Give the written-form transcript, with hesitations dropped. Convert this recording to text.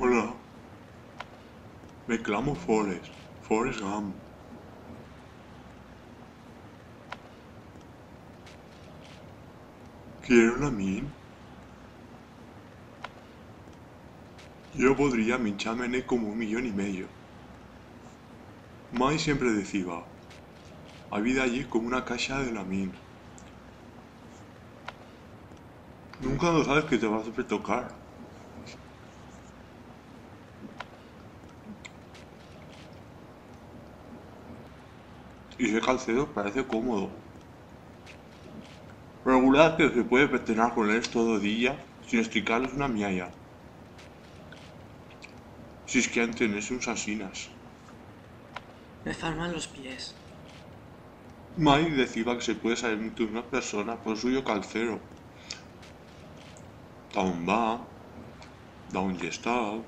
Hola, me clamo Forrest Gump. ¿Quiero una min? Yo podría mincharme como 1,5 millones. Mai siempre decía, había allí como una caja de la min. Nunca lo sabes que te vas a tocar. Y ese calcedo parece cómodo. Regular que se puede petenar con él todo día sin esticarles una mialla. Si es que antes uns asinas. Me falman los pies. Mai decía que se puede saber mucho de una persona por suyo calcero. Da un va, da un gestal.